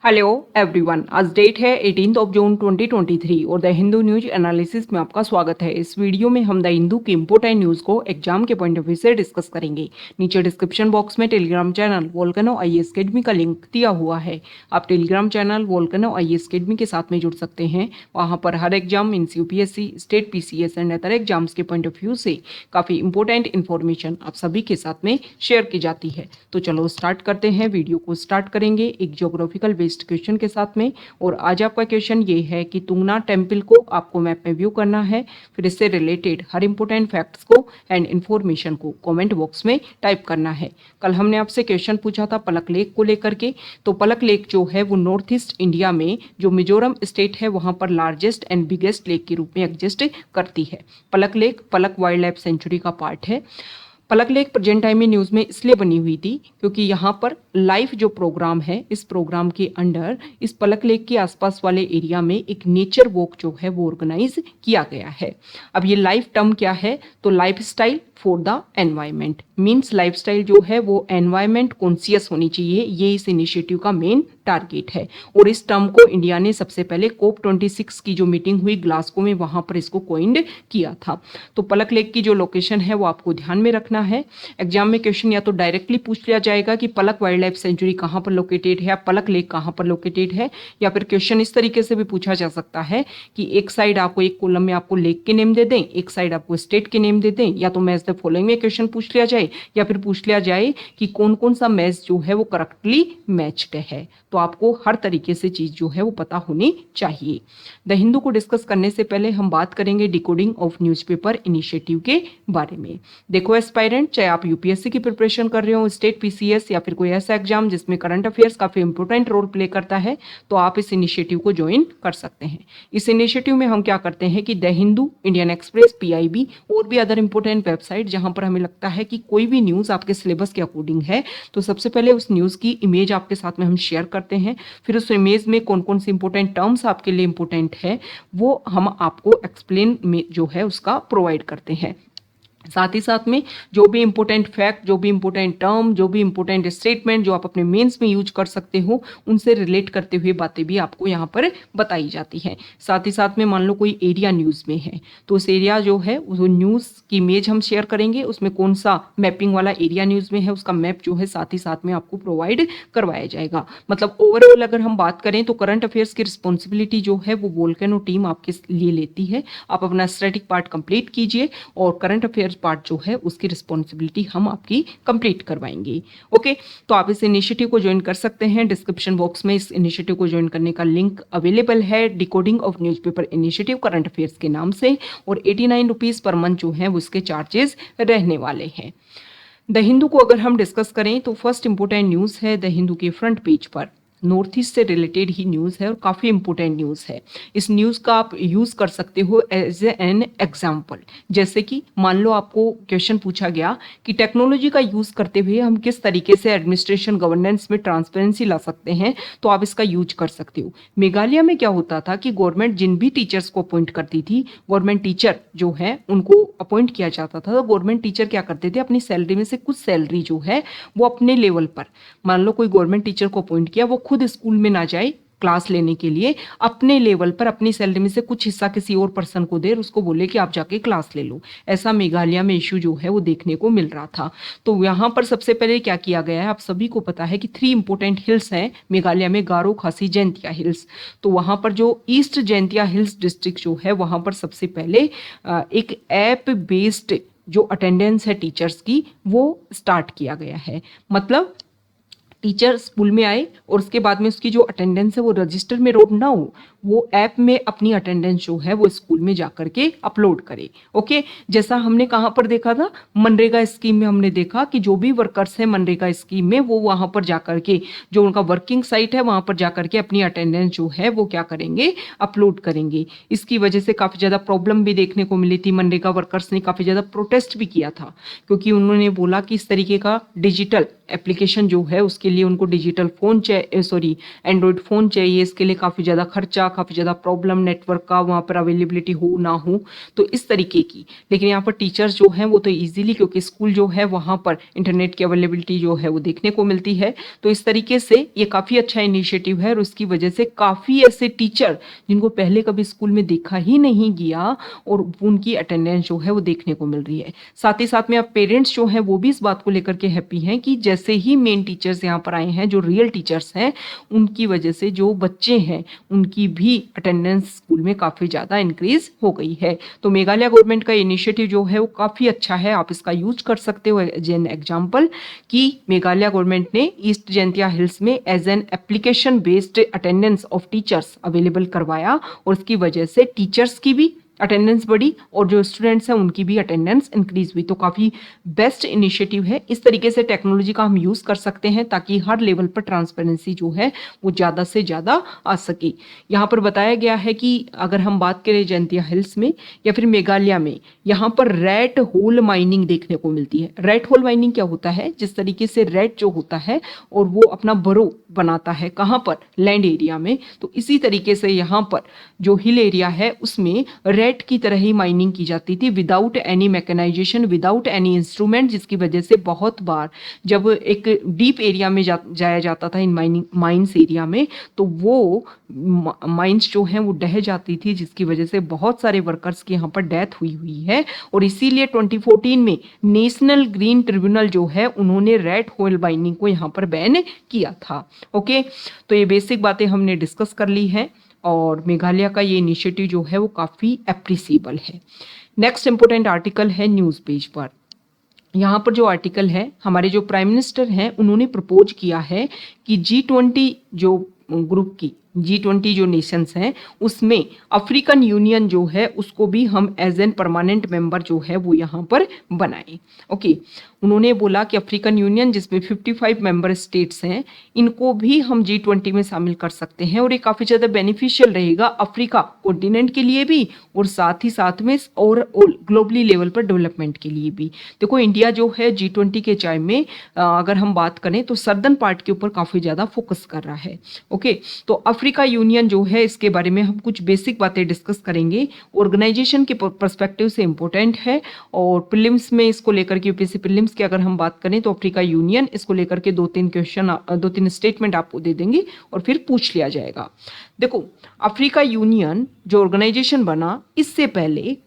Hello everyone, आज date है 18 जून 2023 और द हिंदू न्यूज एनालिसिस में आपका स्वागत है। इस वीडियो में हम द हिंदू की इंपोर्टेंट न्यूज को एग्जाम के पॉइंट ऑफ व्यू से डिस्कस करेंगे। नीचे डिस्क्रिप्शन बॉक्स में Telegram channel Volcano IAS Academy का लिंक दिया हुआ है। आप Telegram channel Volcano IAS Academy के साथ में जुड़ सकते हैं। वहाँ पर हर exam means UPSC, state PCS and other exams के पॉइंट ऑफ व्यू से काफ़ी इंपॉर्टेंट इन्फॉर्मेशन आप सभी के साथ में शेयर की जाती है। तो चलो स्टार्ट करते हैं। वीडियो को स्टार्ट करेंगे एक ज्योग्राफिकल बेस्ड क्वेश्चन के साथ में। और आज आपका क्वेश्चन ये है कि तुंगनाथ टेम्पल को आपको मैप में व्यू करना है। फिर इससे रिलेटेड हर इंपॉर्टेंट फैक्ट्स को एंड इन्फॉर्मेशन को कमेंट बॉक्स में टाइप करना है। कल हमने आपसे क्वेश्चन पूछा था पलक लेक को लेकर के। तो पलक लेक जो है वो नॉर्थ ईस्ट इंडिया में जो मिजोरम स्टेट है वहां पर लार्जेस्ट एंड बिगेस्ट लेक के रूप में एग्जिस्ट करती है। पलक लेक पलक वाइल्ड लाइफ सेंचुरी का पार्ट है। पलक लेक प्रेजेंट टाइम में न्यूज़ में इसलिए बनी हुई थी क्योंकि यहाँ पर लाइफ जो प्रोग्राम है, इस प्रोग्राम के अंडर इस पलक लेक के आसपास वाले एरिया में एक नेचर वॉक जो है वो ऑर्गेनाइज किया गया है। अब ये लाइफ टर्म क्या है? तो life style for the environment means lifestyle जो है वो एनवायरमेंट कॉन्शियस होनी चाहिए। ये इस इनिशिएटिव का मेन टारगेट है। और इस टर्म को इंडिया ने सबसे पहले COP26 की जो मीटिंग हुई ग्लासगो में वहां पर इसको कोइंड किया था। तो पलक लेक की जो लोकेशन है वो आपको ध्यान में रखना है। एग्जाम में क्वेश्चन या तो डायरेक्टली पूछ लिया जाएगा कि पलक वाइल्ड लाइफ सेंचुरी कहाँ पर लोकेटेड है, पलक लेक कहाँ पर लोकेटेड है, या फिर क्वेश्चन इस तरीके से भी पूछा जा सकता है कि एक साइड आपको एक कॉलम में आपको लेक के नेम दे दें, एक साइड आपको स्टेट के नेम दे दें, या तो मैच द फॉलोइंग में क्वेश्चन पूछ लिया जाए, या फिर पूछ लिया जाए कि कौन कौन सा मैच जो है वो करेक्टली मैच्ड है। तो आपको हर तरीके से चीज जो है वो पता होनी चाहिए। द हिंदू को डिस्कस करने से पहले हम बात करेंगे डिकोडिंग ऑफ न्यूज़पेपर इनिशिएटिव के बारे में। देखो एस्पायरेंट, चाहे आप यूपीएससी की प्रिपरेशन कर रहे हो, स्टेट पीसीएस, या फिर कोई ऐसा एग्जाम जिसमें करंट अफेयर्स काफी इंपॉर्टेंट रोल प्ले करता है, तो आप इस इनिशिएटिव को ज्वाइन कर सकते हैं। इस इनिशिएटिव में हम क्या करते हैं कि the Hindu, Indian express, PIB और भी अदर इंपॉर्टेंट वेबसाइट जहां पर हमें लगता है कि कोई भी न्यूज आपके सिलेबस के अकॉर्डिंग है, तो सबसे पहले उस न्यूज की इमेज आपके साथ में हम शेयर करते हैं। फिर उस इमेज में कौन कौन सी इंपॉर्टेंट टर्म्स आपके लिए इंपॉर्टेंट है वो हम आपको एक्सप्लेन में जो है उसका प्रोवाइड करते हैं। साथ ही साथ में जो भी इंपॉर्टेंट फैक्ट, जो भी इंपॉर्टेंट टर्म, जो भी इंपॉर्टेंट स्टेटमेंट जो आप अपने मेंस में यूज कर सकते हो, उनसे रिलेट करते हुए बातें भी आपको यहाँ पर बताई जाती हैं। साथ ही साथ में मान लो कोई एरिया न्यूज़ में है तो उस एरिया जो है उस न्यूज़ की इमेज हम शेयर करेंगे। उसमें कौन सा मैपिंग वाला एरिया न्यूज़ में है उसका मैप जो है साथ ही साथ में आपको प्रोवाइड करवाया जाएगा। मतलब ओवरऑल अगर हम बात करें तो करंट अफेयर्स की रिस्पॉन्सिबिलिटी जो है वो वोल्केनो टीम आपके लिए लेती है। आप अपना स्टैटिक पार्ट कंप्लीट कीजिए और करंट अफेयर्स पार्ट जो है उसकी रिस्पॉन्सिबिलिटी हम आपकी कंप्लीट करवाएंगे। ओके, तो आप इस इनिशिएटिव को ज्वाइन कर सकते हैं। डिस्क्रिप्शन बॉक्स में इस इनिशिएटिव को ज्वाइन करने का लिंक अवेलेबल है, decoding of newspaper initiative current affairs के नाम से। और 89 रुपीज पर मंथ जो है वो इसके चार्जेस रहने वाले हैं। द हिंदू को अगर हम डिस्कस करें तो फर्स्ट इंपोर्टेंट न्यूज़ है द हिंदू के फ्रंट पेज पर, नॉर्थ ईस्ट से रिलेटेड ही न्यूज़ है और काफ़ी इंपॉर्टेंट न्यूज़ है। इस न्यूज़ का आप यूज़ कर सकते हो एज एन एग्जाम्पल। जैसे कि मान लो आपको क्वेश्चन पूछा गया कि टेक्नोलॉजी का यूज़ करते हुए हम किस तरीके से एडमिनिस्ट्रेशन गवर्नेंस में ट्रांसपेरेंसी ला सकते हैं, तो आप इसका यूज कर सकते हो। मेघालय में क्या होता था कि गवर्नमेंट जिन भी टीचर्स को अपॉइंट करती थी, गवर्नमेंट टीचर जो है उनको अपॉइंट किया जाता था, तो गवर्नमेंट टीचर क्या करते थे अपनी सैलरी में से कुछ सैलरी जो है वो अपने लेवल पर, मान लो कोई गवर्नमेंट टीचर को अपॉइंट किया, वो खुद स्कूल में ना जाए क्लास लेने के लिए, अपने लेवल पर अपनी सैलरी में से कुछ हिस्सा किसी और पर्सन को दे और उसको बोले कि आप जाके क्लास ले लो। ऐसा मेघालय में इशू जो है वो देखने को मिल रहा था। तो यहाँ पर सबसे पहले क्या किया गया है, आप सभी को पता है कि 3 इंपोर्टेंट हिल्स हैं मेघालय में, गारो, खासी, जैंतिया हिल्स। तो वहाँ पर जो ईस्ट जैंतिया हिल्स डिस्ट्रिक्ट जो है वहाँ पर सबसे पहले एक ऐप बेस्ड जो अटेंडेंस है टीचर्स की वो स्टार्ट किया गया है। मतलब टीचर स्कूल में आए और उसके बाद में उसकी जो अटेंडेंस है वो रजिस्टर में रोड ना हो, वो ऐप में अपनी अटेंडेंस जो है वो स्कूल में जाकर के अपलोड करे। ओके, जैसा हमने कहाँ पर देखा था, मनरेगा स्कीम में हमने देखा कि जो भी वर्कर्स हैं मनरेगा स्कीम में वो वहाँ पर जाकर के जो उनका वर्किंग साइट है वहाँ पर जाकर के अपनी अटेंडेंस जो है वो क्या करेंगे, अपलोड करेंगे। इसकी वजह से काफ़ी ज़्यादा प्रॉब्लम भी देखने को मिली थी। मनरेगा वर्कर्स ने काफ़ी ज़्यादा प्रोटेस्ट भी किया था क्योंकि उन्होंने बोला कि इस तरीके का डिजिटल एप्लीकेशन जो है उसके लिए उनको डिजिटल फ़ोन एंड्रॉयड फ़ोन चाहिए। इसके लिए काफ़ी ज़्यादा खर्चा, काफ़ी ज़्यादा प्रॉब्लम, नेटवर्क का वहाँ पर अवेलेबिलिटी हो ना हो, तो इस तरीके की। लेकिन यहाँ पर टीचर्स जो हैं वो तो ईजिली, क्योंकि स्कूल जो है वहाँ पर इंटरनेट की अवेलेबिलिटी जो है वो देखने को मिलती है। तो इस तरीके से ये काफ़ी अच्छा इनिशिएटिव है और उसकी वजह से काफ़ी ऐसे टीचर जिनको पहले कभी स्कूल में देखा ही नहीं गया और उनकी अटेंडेंस जो है वो देखने को मिल रही है। साथ ही साथ में अब पेरेंट्स जो हैं वो भी इस बात को लेकर के हैप्पी हैं कि जैसे ही मेन टीचर्स यहाँ पर आए हैं, जो रियल टीचर्स हैं, उनकी वजह से जो बच्चे हैं उनकी भी अटेंडेंस स्कूल में काफ़ी ज़्यादा इंक्रीज हो गई है। तो मेघालय गवर्नमेंट का इनिशिएटिव जो है वो काफ़ी अच्छा है, आप इसका यूज कर सकते हो एज एन एग्जाम्पल कि मेघालय गवर्नमेंट ने ईस्ट जैंतिया हिल्स में as an application based attendance of teachers available करवाया और उसकी वजह से टीचर्स की भी अटेंडेंस बढ़ी और जो स्टूडेंट्स हैं उनकी भी अटेंडेंस इंक्रीज हुई। तो काफ़ी बेस्ट इनिशिएटिव है। इस तरीके से टेक्नोलॉजी का हम यूज़ कर सकते हैं ताकि हर लेवल पर ट्रांसपेरेंसी जो है वो ज़्यादा से ज़्यादा आ सके। यहाँ पर बताया गया है कि अगर हम बात करें जैंतिया हिल्स में या फिर मेघालय में, यहाँ पर रेड होल माइनिंग देखने को मिलती है। रेड होल माइनिंग क्या होता है? जिस तरीके से रेड जो होता है और वो अपना बरो बनाता है, कहाँ पर? लैंड एरिया में। तो इसी तरीके से यहाँ पर जो हिल एरिया है उसमें रेड की तरह ही माइनिंग की जाती थी, without any mechanisation, without any instrument, जिसकी वजह से बहुत बार जब एक डीप एरिया में जाया जाता था इन माइंस एरिया में, तो वो माइंस जो हैं वो ढह जाती थी, जिसकी वजह से बहुत सारे वर्कर्स की यहाँ पर डेथ हुई है। और इसीलिए 2014 में नेशनल ग्रीन ट्रिब्यूनल जो है उन्होंने रेड होल माइनिंग को यहाँ पर बैन किया था। ओके, तो ये बेसिक बातें हमने डिस्कस कर ली हैं और मेघालय का ये इनिशिएटिव जो है वो काफ़ी एप्रिसिएबल है। नेक्स्ट इंपॉर्टेंट आर्टिकल है न्यूज़ पेज पर। यहाँ पर जो आर्टिकल है, हमारे जो प्राइम मिनिस्टर हैं उन्होंने प्रपोज किया है कि G20 जो ग्रुप की G20 जो नेशंस हैं उसमें अफ्रीकन यूनियन जो है उसको भी हम एज एन परमानेंट मेंबर जो है वो यहाँ पर बनाएं। ओके, उन्होंने बोला कि अफ्रीकन यूनियन जिसमें 55 मेंबर स्टेट्स हैं इनको भी हम G20 में शामिल कर सकते हैं और ये काफ़ी ज़्यादा बेनिफिशियल रहेगा अफ्रीका कॉन्टिनेंट के लिए भी और साथ ही साथ में और ग्लोबली लेवल पर डेवलपमेंट के लिए भी। देखो, इंडिया जो है G20 के चाय में अगर हम बात करें तो सर्दन पार्ट के ऊपर काफ़ी ज़्यादा फोकस कर रहा है। ओके, तो अफ्रीका यूनियन जो है इसके बारे में हम कुछ बेसिक बातें डिस्कस करेंगे। ऑर्गेनाइजेशन के पर्सपेक्टिव से इंपॉर्टेंट है और प्रीलिम्स में इसको लेकर के यूपीएससी प्रीलिम्स की अगर हम बात करें तो अफ्रीका यूनियन इसको लेकर के 2-3 स्टेटमेंट आपको दे देंगे और फिर पूछ लिया जाएगा। देखो, अफ्रीका यूनियन जो ऑर्गेनाइजेशन बना, इससे पहले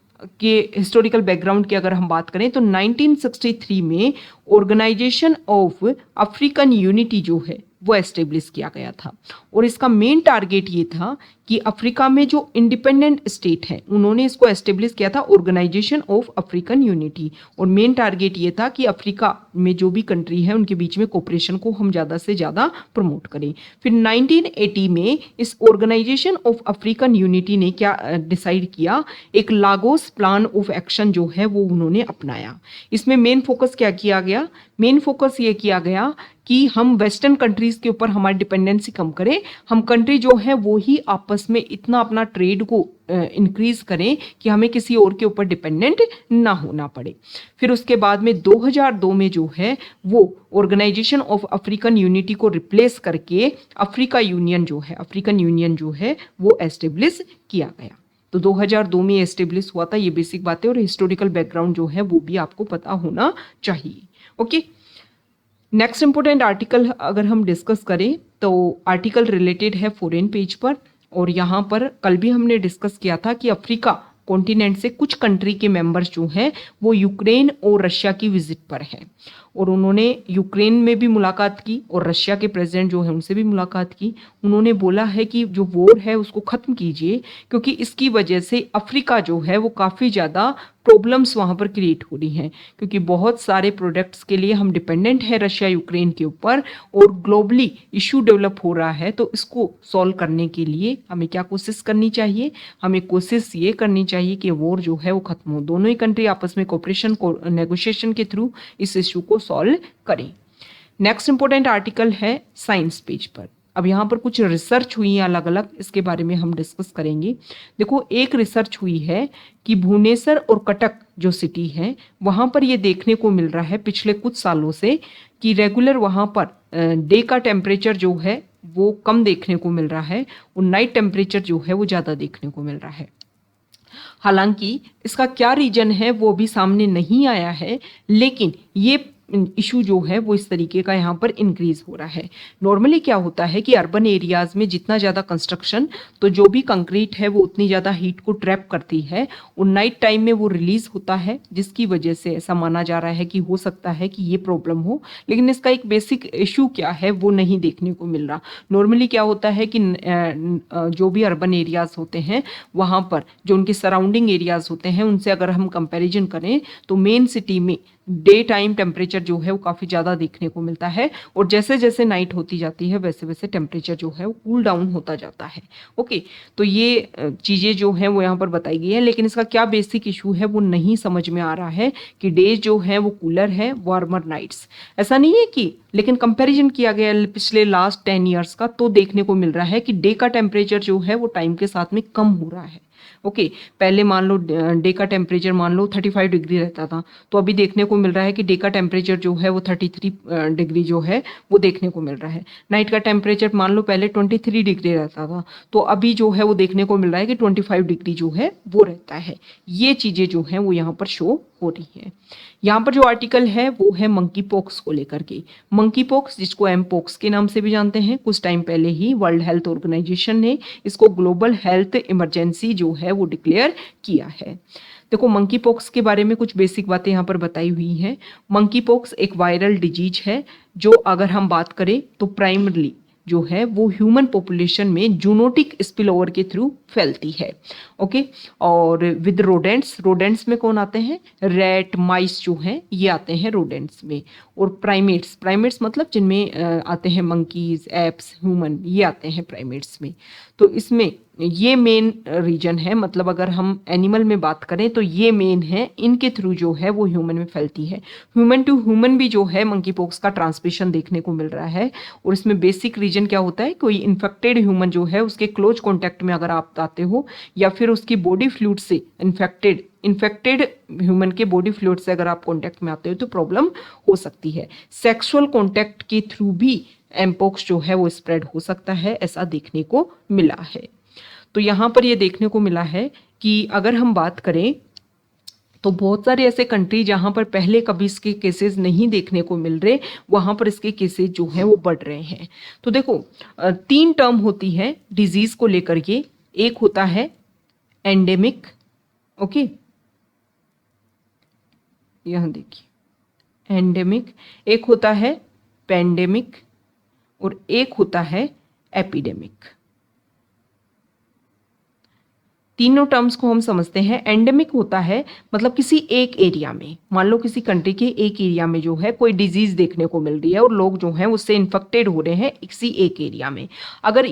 के हिस्टोरिकल बैकग्राउंड की अगर हम बात करें तो 1963 में ऑर्गेनाइजेशन ऑफ अफ्रीकन यूनिटी जो है वो एस्टेब्लिश किया गया था और इसका मेन टारगेट ये था कि अफ्रीका में जो इंडिपेंडेंट स्टेट है उन्होंने इसको एस्टेब्लिश किया था ऑर्गेनाइजेशन ऑफ अफ्रीकन यूनिटी और मेन टारगेट ये था कि अफ्रीका में जो भी कंट्री है उनके बीच में कोऑपरेशन को हम ज़्यादा से ज़्यादा प्रमोट करें। फिर 1980 में इस ऑर्गेनाइजेशन ऑफ अफ्रीकन यूनिटी ने क्या डिसाइड किया, एक लागोस प्लान ऑफ एक्शन जो है वो उन्होंने अपनाया। इसमें मेन फोकस क्या किया गया? मेन फोकस ये किया गया कि हम वेस्टर्न कंट्रीज़ के ऊपर हमारी डिपेंडेंसी कम करें, हम कंट्री जो है वो ही आपस में इतना अपना ट्रेड को इंक्रीज करें कि हमें किसी और के ऊपर डिपेंडेंट ना होना पड़े। फिर उसके बाद में 2002 में जो है वो ऑर्गेनाइजेशन ऑफ अफ्रीकन यूनिटी को रिप्लेस करके अफ्रीका यूनियन जो है वो एस्टेब्लिश किया गया। तो 2002 में एस्टेब्लिश हुआ था। ये बेसिक बातें और हिस्टोरिकल बैकग्राउंड जो है वो भी आपको पता होना चाहिए। ओके, नेक्स्ट इंपोर्टेंट आर्टिकल अगर हम डिस्कस करें तो आर्टिकल रिलेटेड है फॉरेन पेज पर और यहाँ पर कल भी हमने डिस्कस किया था कि अफ्रीका कॉन्टिनेंट से कुछ कंट्री के मेंबर्स जो हैं वो यूक्रेन और रशिया की विजिट पर हैं और उन्होंने यूक्रेन में भी मुलाकात की और रशिया के प्रेसिडेंट जो है उनसे भी मुलाकात की। उन्होंने बोला है कि जो वॉर है उसको ख़त्म कीजिए क्योंकि इसकी वजह से अफ्रीका जो है वो काफ़ी ज़्यादा प्रॉब्लम्स वहाँ पर क्रिएट हो रही हैं क्योंकि बहुत सारे प्रोडक्ट्स के लिए हम डिपेंडेंट है रशिया यूक्रेन के ऊपर और ग्लोबली इशू डेवलप हो रहा है। तो इसको सॉल्व करने के लिए हमें क्या कोशिश करनी चाहिए? हमें कोशिश ये करनी चाहिए कि वॉर जो है वो ख़त्म हो, दोनों ही कंट्री आपस में कोऑपरेशन को नेगोशिएशन के थ्रू इस इशू को सॉल्व करें। नेक्स्ट इंपॉर्टेंट आर्टिकल है साइंस पेज पर। अब यहाँ पर कुछ रिसर्च हुई है अलग अलग, इसके बारे में हम डिस्कस करेंगे। देखो, एक रिसर्च हुई है कि भुवनेश्वर और कटक जो सिटी है वहाँ पर ये देखने को मिल रहा है पिछले कुछ सालों से कि रेगुलर वहाँ पर डे का टेम्परेचर जो है वो कम देखने को मिल रहा है और नाइट टेम्परेचर जो है वो ज़्यादा देखने को मिल रहा है। हालांकि इसका क्या रीजन है वो भी सामने नहीं आया है, लेकिन ये इशू जो है वो इस तरीके का यहाँ पर इंक्रीज हो रहा है। नॉर्मली क्या होता है कि अर्बन एरियाज में जितना ज़्यादा कंस्ट्रक्शन, तो जो भी कंक्रीट है वो उतनी ज़्यादा हीट को ट्रैप करती है और नाइट टाइम में वो रिलीज होता है, जिसकी वजह से ऐसा माना जा रहा है कि हो सकता है कि ये प्रॉब्लम हो। लेकिन इसका एक बेसिक इशू क्या है वो नहीं देखने को मिल रहा। नॉर्मली क्या होता है कि जो भी अर्बन एरियाज होते हैं वहाँ पर जो उनके सराउंडिंग एरियाज होते हैं उनसे अगर हम कंपैरिजन करें तो मेन सिटी में डे टाइम टेम्परेचर जो है वो काफ़ी ज़्यादा देखने को मिलता है और जैसे जैसे नाइट होती जाती है वैसे वैसे टेम्परेचर जो है वो कूल डाउन होता जाता है। ओके, तो ये चीज़ें जो हैं वो यहाँ पर बताई गई है, लेकिन इसका क्या बेसिक इशू है वो नहीं समझ में आ रहा है कि डेज जो है वो कूलर है, वार्मर नाइट्स, ऐसा नहीं है कि, लेकिन कंपैरिजन किया गया पिछले लास्ट 10 ईयर्स का तो देखने को मिल रहा है कि डे का टेम्परेचर जो है वो टाइम के साथ में कम हो रहा है। ओके, पहले मान लो डे का टेम्परेचर मान लो 35 डिग्री रहता था, तो अभी देखने को मिल रहा है कि डे का टेम्परेचर जो है वो 33 डिग्री जो है वो देखने को मिल रहा है। नाइट का टेम्परेचर मान लो पहले 23 डिग्री रहता था, तो अभी जो है वो देखने को मिल रहा है कि 25 डिग्री जो है वो रहता है। ये चीज़ें जो हैं वो यहाँ पर शो हो रही है। यहाँ पर जो आर्टिकल है वो है मंकी पॉक्स को लेकर के। मंकी पॉक्स, जिसको एम पॉक्स के नाम से भी जानते हैं, कुछ टाइम पहले ही वर्ल्ड हेल्थ ऑर्गेनाइजेशन ने इसको ग्लोबल हेल्थ इमरजेंसी जो है वो डिक्लेयर किया है। देखो, मंकी पॉक्स के बारे में कुछ बेसिक बातें यहाँ पर बताई हुई हैं। मंकी पॉक्स एक वायरल डिजीज है जो अगर हम बात करें तो प्राइमरली जो है वो ह्यूमन पॉपुलेशन में जूनोटिक स्पिलओवर के थ्रू फैलती है। ओके, और विद रोडेंट्स में कौन आते हैं? रैट, माइस जो हैं ये आते हैं रोडेंट्स में, और प्राइमेट्स मतलब जिनमें आते हैं मंकीज, एप्स, ह्यूमन, ये आते हैं प्राइमेट्स में। तो इसमें ये मेन रीजन है, मतलब अगर हम एनिमल में बात करें तो ये मेन है, इनके थ्रू जो है वो ह्यूमन में फैलती है। ह्यूमन टू ह्यूमन भी जो है मंकी पॉक्स का ट्रांसमिशन देखने को मिल रहा है, और इसमें बेसिक रीजन क्या होता है, कोई इन्फेक्टेड ह्यूमन जो है उसके क्लोज कॉन्टैक्ट में अगर आप आते हो या फिर उसकी बॉडी फ्लूइड से इन्फेक्टेड ह्यूमन के बॉडी फ्लूइड से अगर आप कॉन्टैक्ट में आते हो तो प्रॉब्लम हो सकती है। सेक्सुअल कॉन्टैक्ट के थ्रू भी एमपॉक्स जो है वो स्प्रेड हो सकता है, ऐसा देखने को मिला है। तो यहाँ पर ये देखने को मिला है कि अगर हम बात करें तो बहुत सारे ऐसे कंट्री जहाँ पर पहले कभी इसके केसेस नहीं देखने को मिल रहे, वहाँ पर इसके केसेस जो हैं वो बढ़ रहे हैं। तो देखो, 3 टर्म होती है डिजीज को लेकर के। एक होता है एंडेमिक, ओके, यहाँ देखिए एंडेमिक, एक होता है पेंडेमिक और एक होता है एपिडेमिक। तीनों टर्म्स को हम समझते हैं। एंडेमिक होता है मतलब किसी एक एरिया में, मान लो किसी कंट्री के एक एरिया में जो है कोई डिजीज देखने को मिल रही है और लोग जो हैं उससे इन्फेक्टेड हो रहे हैं किसी एक एरिया में। अगर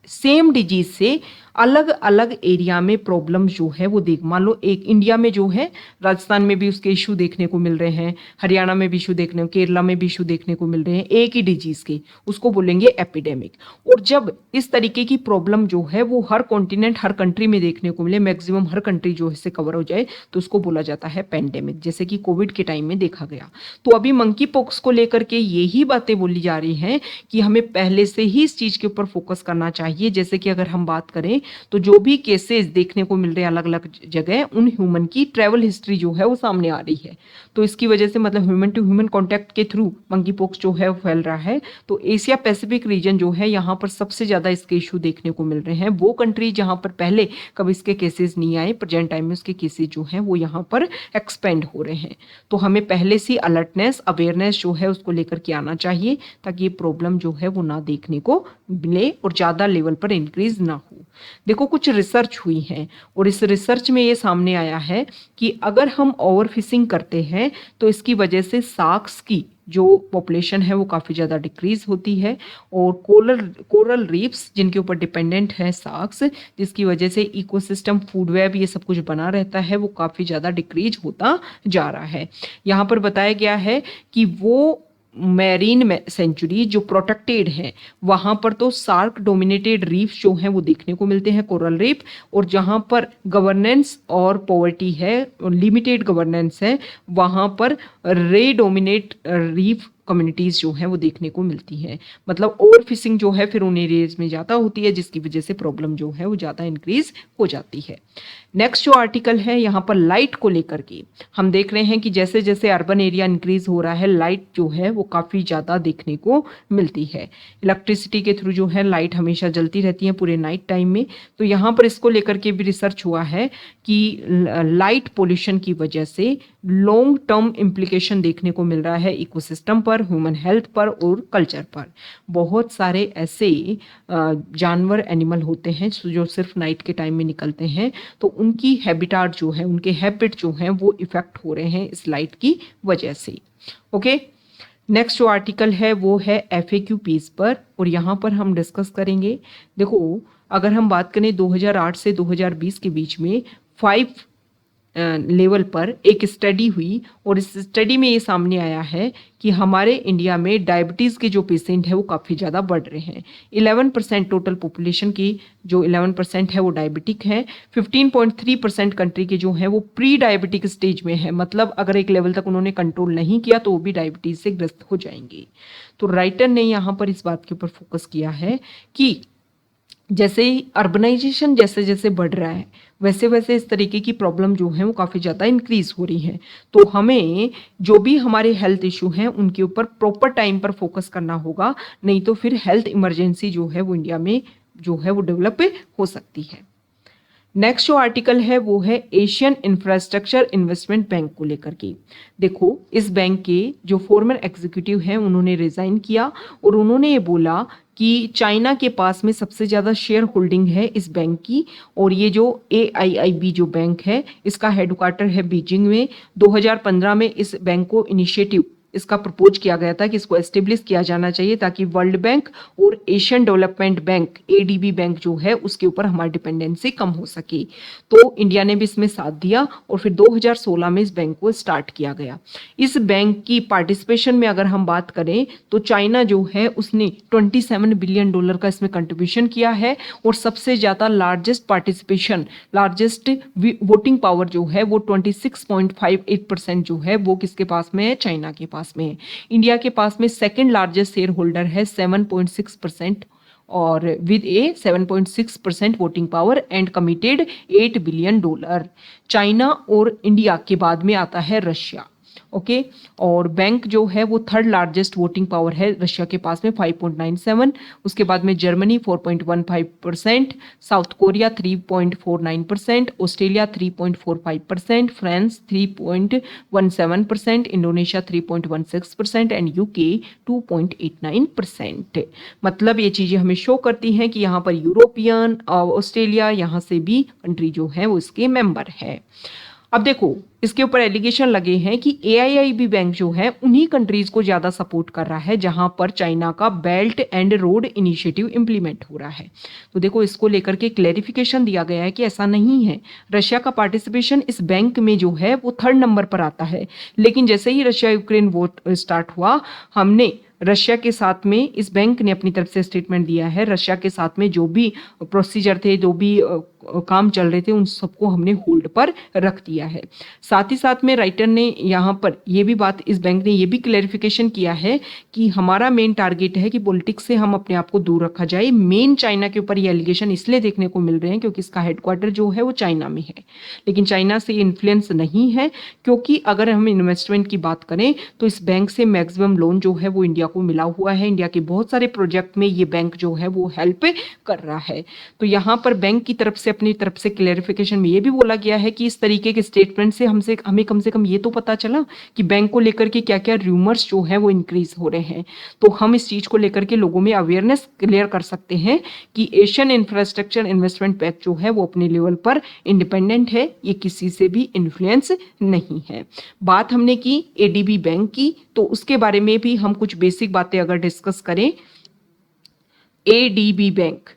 सेम डिजीज से अलग अलग एरिया में प्रॉब्लम जो है वो मान लो एक इंडिया में जो है, राजस्थान में भी उसके इशू देखने को मिल रहे हैं, हरियाणा में भी इशू देखने, केरला में भी इशू देखने को मिल रहे हैं एक ही डिजीज के, उसको बोलेंगे एपिडेमिक। और जब इस तरीके की प्रॉब्लम जो है वो हर कॉन्टिनेंट, हर कंट्री में देखने को मिले, मैक्सिमम हर कंट्री जो इससे कवर हो जाए, तो उसको बोला जाता है पेंडेमिक, जैसे कि कोविड के टाइम में देखा गया। तो अभी मंकी पॉक्स को लेकर के यही बातें बोली जा रही हैं कि हमें पहले से ही इस चीज के ऊपर फोकस करना चाहिए। जैसे कि अगर हम बात करें तो जो भी केसेस देखने को मिल रहे हैं अलग अलग जगह, उन ह्यूमन की ट्रैवल हिस्ट्री जो है वो सामने आ रही है, तो इसकी वजह से मतलब ह्यूमन टू ह्यूमन कांटेक्ट के थ्रू मंकी पॉक्स जो है वो फैल रहा है। तो एशिया पैसिफिक रीजन जो है यहाँ पर सबसे ज्यादा इसके इशू देखने को मिल रहे हैं। वो कंट्री जहाँ पर पहले कभी इसके केसेस नहीं आए, प्रेजेंट टाइम में उसके केसेस जो हैं वो यहाँ पर एक्सपेंड हो रहे हैं। तो हमें पहले से अलर्टनेस, अवेयरनेस जो है उसको लेकर के आना चाहिए, ताकि ये प्रॉब्लम जो है वो ना देखने को मिले और ज्यादा लेवल पर इंक्रीज ना हो। देखो, कुछ रिसर्च हुई है और इस रिसर्च में ये सामने आया है कि अगर हम ओवरफिशिंग करते हैं तो इसकी वजह से शार्क्स की जो पॉपुलेशन है वो काफ़ी ज़्यादा डिक्रीज होती है, और कोरल रीफ्स जिनके ऊपर डिपेंडेंट है शार्क्स, जिसकी वजह से इकोसिस्टम, फूड वेब, ये सब कुछ बना रहता है, वो काफ़ी ज़्यादा डिक्रीज होता जा रहा है। यहाँ पर बताया गया है कि वो मैरीन सेंचुरी जो प्रोटेक्टेड है वहां पर तो सार्क डोमिनेटेड रीफ जो हैं वो देखने को मिलते हैं, कोरल रीफ। और जहां पर गवर्नेंस और पॉवर्टी है, लिमिटेड गवर्नेंस है, वहां पर रे डोमिनेट रीफ कम्युनिटीज जो हैं वो देखने को मिलती हैं। मतलब ओवर फिशिंग जो है फिर उन एरियाज में ज़्यादा होती है, जिसकी वजह से प्रॉब्लम जो है वो ज़्यादा इंक्रीज हो जाती है। नेक्स्ट जो आर्टिकल है यहाँ पर लाइट को लेकर के हम देख रहे हैं कि जैसे जैसे अर्बन एरिया इंक्रीज हो रहा है, लाइट जो है वो काफ़ी ज़्यादा देखने को मिलती है। इलेक्ट्रिसिटी के थ्रू जो है लाइट हमेशा जलती रहती है पूरे नाइट टाइम में। तो यहाँ पर इसको लेकर के भी रिसर्च हुआ है कि लाइट पोल्यूशन की वजह से लॉन्ग टर्म इम्प्लीकेशन देखने को मिल रहा है इकोसिस्टम पर, ह्यूमन हेल्थ पर और कल्चर पर। बहुत सारे ऐसे जानवर एनिमल होते हैं जो सिर्फ नाइट के टाइम में निकलते हैं, तो उनकी हैबिटाट जो है, उनके हैबिट जो हैं वो इफेक्ट हो रहे हैं इस लाइट की वजह से। ओके, नेक्स्ट जो आर्टिकल है वो है FAQ पेज पर, और यहाँ पर हम डिस्कस करेंगे। देखो, अगर हम बात करें 2008 से 2020 के बीच में 5 लेवल पर एक स्टडी हुई, और इस स्टडी में ये सामने आया है कि हमारे इंडिया में डायबिटीज़ के जो पेशेंट है वो काफ़ी ज़्यादा बढ़ रहे हैं। 11% टोटल पॉपुलेशन की जो 11% है वो डायबिटिक है। 15.3% कंट्री के जो हैं वो प्री डायबिटिक स्टेज में है, मतलब अगर एक लेवल तक उन्होंने कंट्रोल नहीं किया तो वो भी डायबिटीज़ से ग्रस्त हो जाएंगे। तो राइटर ने यहाँ पर इस बात के ऊपर फोकस किया है कि जैसे ही अर्बनाइजेशन जैसे जैसे बढ़ रहा है वैसे वैसे इस तरीके की प्रॉब्लम जो है वो काफ़ी ज़्यादा इंक्रीज हो रही है। तो हमें जो भी हमारे हेल्थ इशू हैं उनके ऊपर प्रॉपर टाइम पर फोकस करना होगा, नहीं तो फिर हेल्थ इमरजेंसी जो है वो इंडिया में जो है वो डेवलप हो सकती है। नेक्स्ट जो आर्टिकल है वो है एशियन इंफ्रास्ट्रक्चर इन्वेस्टमेंट बैंक को लेकर के। देखो, इस बैंक के जो फॉर्मर एग्जीक्यूटिव हैं उन्होंने रिजाइन किया, और उन्होंने ये बोला कि चाइना के पास में सबसे ज़्यादा शेयर होल्डिंग है इस बैंक की, और ये जो AIIB जो बैंक है इसका हेडक्वार्टर है बीजिंग में। 2015 में इस बैंक को इनिशिएटिव इसका प्रपोज किया गया था कि इसको एस्टेब्लिश किया जाना चाहिए ताकि वर्ल्ड बैंक और Asian development bank ADB bank जो है उसके ऊपर हमारी डिपेंडेंसी कम हो सके। तो इंडिया ने भी इसमें साथ दिया, और फिर 2016 में इस बैंक को स्टार्ट किया गया। इस बैंक की पार्टिसिपेशन में अगर हम बात करें तो चाइना जो है उसने $27 बिलियन का इसमें कंट्रीब्यूशन किया है, और सबसे ज़्यादा largest participation, largest voting power जो है वो 26.58% जो है वो किसके पास में है, चाइना के पास में है। इंडिया के पास में सेकंड लार्जेस्ट शेयर होल्डर है 7.6%, और with A 7.6% voting power and committed $8 billion. China और इंडिया के बाद में आता है रशिया। ओके, और बैंक जो है वो थर्ड लार्जेस्ट वोटिंग पावर है रशिया के पास में 5.97, उसके बाद में Germany 4.15%, south Korea 3.49%, Australia 3.45%, France 3.17%, Indonesia 3.16% and UK 2.89%। मतलब ये चीज़ें हमें शो करती हैं कि यहाँ पर यूरोपियन और ऑस्ट्रेलिया यहाँ से भी कंट्री जो है वो इसके मेंबर है। अब देखो, इसके ऊपर एलिगेशन लगे हैं कि AIIB बैंक जो है उन्हीं कंट्रीज को ज्यादा सपोर्ट कर रहा है जहां पर चाइना का belt and road initiative implement हो रहा है। तो देखो, इसको लेकर के क्लेरिफिकेशन दिया गया है कि ऐसा नहीं है। रशिया का पार्टिसिपेशन इस बैंक में जो है वो थर्ड नंबर पर आता है, लेकिन जैसे ही रशिया यूक्रेन वॉर स्टार्ट हुआ, हमने रशिया के साथ में इस बैंक ने अपनी तरफ से स्टेटमेंट दिया है, रशिया के साथ में जो भी प्रोसीजर थे, जो भी काम चल रहे थे, उन सबको हमने होल्ड पर रख दिया है। साथ ही साथ में राइटर ने यहाँ पर ये भी बात, इस बैंक ने ये भी क्लैरिफिकेशन किया है कि हमारा मेन टारगेट है कि पॉलिटिक्स से हम अपने आप को दूर रखा जाए। मेन चाइना के ऊपर ये एलिगेशन इसलिए देखने को मिल रहे हैं क्योंकि इसका हेडक्वार्टर जो है वो चाइना में है, लेकिन चाइना से इन्फ्लुएंस नहीं है, क्योंकि अगर हम इन्वेस्टमेंट की बात करें तो इस बैंक से मैक्सिमम लोन जो है वो इंडिया को मिला हुआ है। इंडिया के बहुत सारे प्रोजेक्ट में ये बैंक जो है वो हेल्प कर रहा है। तो यहाँ पर बैंक की तरफ से, अपनी तरफ से क्लैरिफिकेशन में ये भी बोला गया है कि इस तरीके के स्टेटमेंट से हमें कम से कम ये तो पता चला कि बैंक को लेकर के क्या क्या रूमर्स जो है वो इंक्रीज हो रहे हैं। तो हम इस चीज को लेकर के लोगों में अवेयरनेस क्लियर कर सकते हैं कि एशियन इंफ्रास्ट्रक्चर इन्वेस्टमेंट बैंक जो है वो अपने लेवल पर इंडिपेंडेंट है, ये किसी से भी इन्फ्लुएंस नहीं है। बात हमने की ADB बैंक की, तो उसके बारे में भी हम कुछ बेसिक बातें अगर डिस्कस करें। ADB bank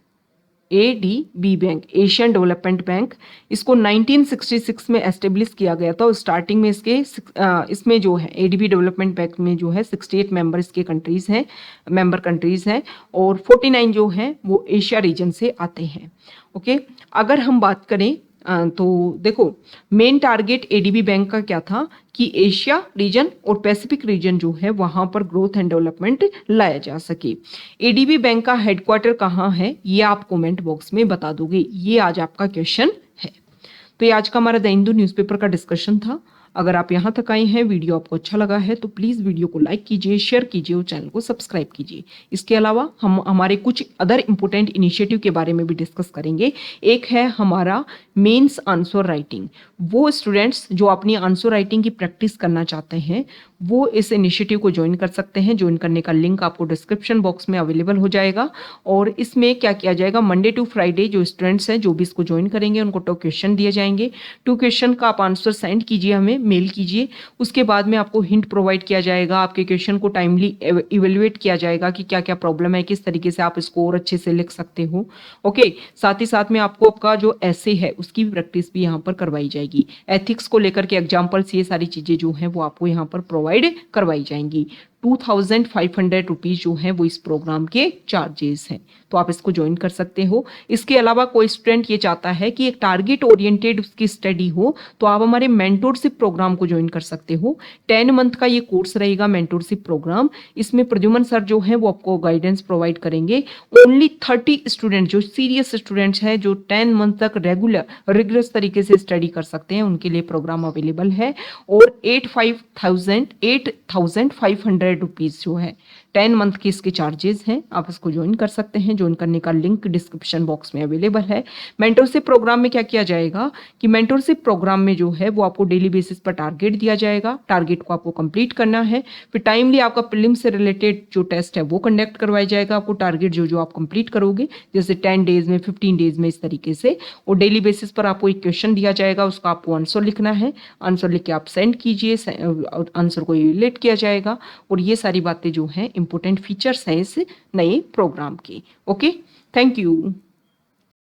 ADB bank, Asian development bank, इसको 1966 में एस्टेब्लिश किया गया था और स्टार्टिंग में इसमें जो है ADB डेवलपमेंट बैंक में जो है 68 मेंबर इसके कंट्रीज हैं, मेंबर कंट्रीज हैं, और 49 जो हैं वो एशिया रीजन से आते हैं। ओके, अगर हम बात करें तो देखो मेन टारगेट ADB बैंक का क्या था कि एशिया रीजन और पैसिफिक रीजन जो है वहां पर ग्रोथ एंड डेवलपमेंट लाया जा सके। ADB बैंक का हेडक्वार्टर कहाँ है ये आप कमेंट बॉक्स में बता दोगे, ये आज आपका क्वेश्चन है। तो ये आज का हमारा द हिंदू न्यूज़पेपर का डिस्कशन था। अगर आप यहाँ तक आए हैं, वीडियो आपको अच्छा लगा है तो प्लीज़ वीडियो को लाइक कीजिए, शेयर कीजिए और चैनल को सब्सक्राइब कीजिए। इसके अलावा हम हमारे कुछ अदर इंपॉर्टेंट इनिशिएटिव के बारे में भी डिस्कस करेंगे। एक है हमारा मेंस आंसर राइटिंग। वो स्टूडेंट्स जो अपनी आंसर राइटिंग की प्रैक्टिस करना चाहते हैं वो इस इनिशिएटिव को ज्वाइन कर सकते हैं। ज्वाइन करने का लिंक आपको डिस्क्रिप्शन बॉक्स में अवेलेबल हो जाएगा। और इसमें क्या किया जाएगा, मंडे टू फ्राइडे जो स्टूडेंट्स हैं जो भी इसको ज्वाइन करेंगे उनको 2 क्वेश्चन दिए जाएंगे। 2 क्वेश्चन का आप आंसर सेंड कीजिए, हमें मेल कीजिए। उसके बाद में आपको हिंट प्रोवाइड किया जाएगा, आपके क्वेश्चन को टाइमली इवेल्युएट किया जाएगा कि क्या क्या प्रॉब्लम है, किस तरीके से आप इसको और अच्छे से लिख सकते हो। ओके, साथ ही साथ में आपको आपका जो ऐसे है उसकी भी प्रैक्टिस भी यहाँ पर करवाई जाएगी। एथिक्स को लेकर के एग्जाम्पल्स, ये सारी चीजें जो हैं वो आपको यहाँ पर प्रोवाइड करवाई जाएंगी। 2500 रुपीज जो है वो इस प्रोग्राम के चार्जेस हैं, तो आप इसको ज्वाइन कर सकते हो। इसके अलावा कोई स्टूडेंट ये चाहता है कि एक टारगेट ओरिएंटेड उसकी स्टडी हो तो आप हमारे मेंटोरशिप प्रोग्राम को ज्वाइन कर सकते हो। 10 मंथ का ये कोर्स रहेगा मेंटोरशिप प्रोग्राम। इसमें प्रद्युमन सर जो है वो आपको गाइडेंस प्रोवाइड करेंगे। ओनली 30 स्टूडेंट जो सीरियस स्टूडेंट्स हैं जो 10 मंथ तक रिगरस तरीके से स्टडी कर सकते हैं उनके लिए प्रोग्राम अवेलेबल है। और 8,500 रुपीज जो है 10 मंथ के इसके चार्जेस हैं, आप इसको ज्वाइन कर सकते हैं। ज्वाइन करने का लिंक डिस्क्रिप्शन बॉक्स में अवेलेबल है। मेंटोरशिप प्रोग्राम में क्या किया जाएगा कि मेंटोरशिप प्रोग्राम में जो है वो आपको डेली बेसिस पर टारगेट दिया जाएगा। टारगेट को आपको कंप्लीट करना है, फिर टाइमली आपका प्रीलिम से रिलेटेड जो टेस्ट है वो कंडक्ट करवाया जाएगा। आपको टारगेट जो जो आप कंप्लीट करोगे जैसे 10 डेज में, 15 डेज में, इस तरीके से। और डेली बेसिस पर आपको एक क्वेश्चन दिया जाएगा, उसका आपको आंसर लिखना है। आंसर लिख के आप सेंड कीजिए, आंसर को रिलेट किया जाएगा। और ये सारी बातें जो हैं इंपॉर्टेंट फीचर्स हैं इस नए प्रोग्राम के। Okay, thank you.